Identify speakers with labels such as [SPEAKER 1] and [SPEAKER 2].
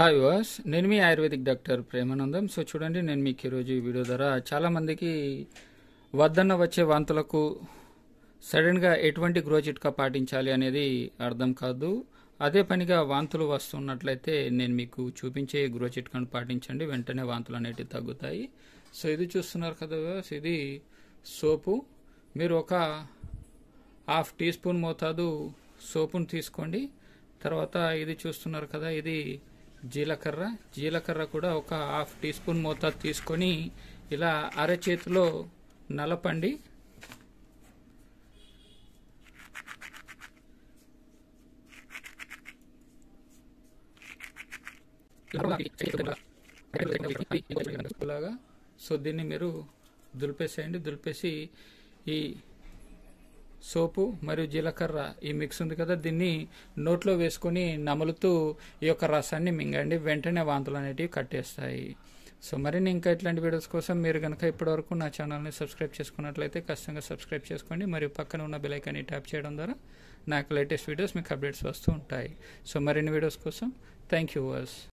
[SPEAKER 1] Hi was నేను మీ ayurvedic doctor Premanandam. So చూడండి, నేను మీకు ఈరోజు ఈ వీడియో ద్వారా చాలామందికి వద్దన్న వచ్చే వాంతులకు సడన్గా ఎటువంటి గృహ చిట్కా పాటించాలి అనేది అర్థం కాదు. అదే పనిగా వాంతులు వస్తున్నట్లయితే నేను మీకు చూపించే గృహ చిట్కాను పాటించండి, వెంటనే వాంతులు అనేటివి తగ్గుతాయి. సో ఇది చూస్తున్నారు కదా వాస్, ఇది సోపు. మీరు ఒక హాఫ్ టీ స్పూన్ మోతాదు సోపును తీసుకోండి. తర్వాత ఇది చూస్తున్నారు కదా, ఇది జీలకర్ర కూడా ఒక హాఫ్ టీ స్పూన్ మోతాదు తీసుకొని ఇలా అరచేతిలో నలపండి. లాగా సో దీన్ని మీరు దులిపేసేయండి. దులిపేసి ఈ సోపు మరియు జీలకర్ర ఈ మిక్స్ ఉంది కదా, దీన్ని నోట్లో వేసుకొని నములుతూ ఈ యొక్క రసాన్ని మింగండి. వెంటనే వాంతులు అనేటివి కట్టేస్తాయి. సో మరిన్ని ఇంకా ఇట్లాంటి వీడియోస్ కోసం మీరు కనుక ఇప్పటివరకు నా ఛానల్ని సబ్స్క్రైబ్ చేసుకున్నట్లయితే ఖచ్చితంగా సబ్స్క్రైబ్ చేసుకోండి. మరియు పక్కన ఉన్న బెల్ ఐకాన్ని ట్యాప్ చేయడం ద్వారా నాకు లేటెస్ట్ వీడియోస్ మీకు అప్డేట్స్ వస్తూ ఉంటాయి. సో మరిన్ని వీడియోస్ కోసం థ్యాంక్ యూ వాస్.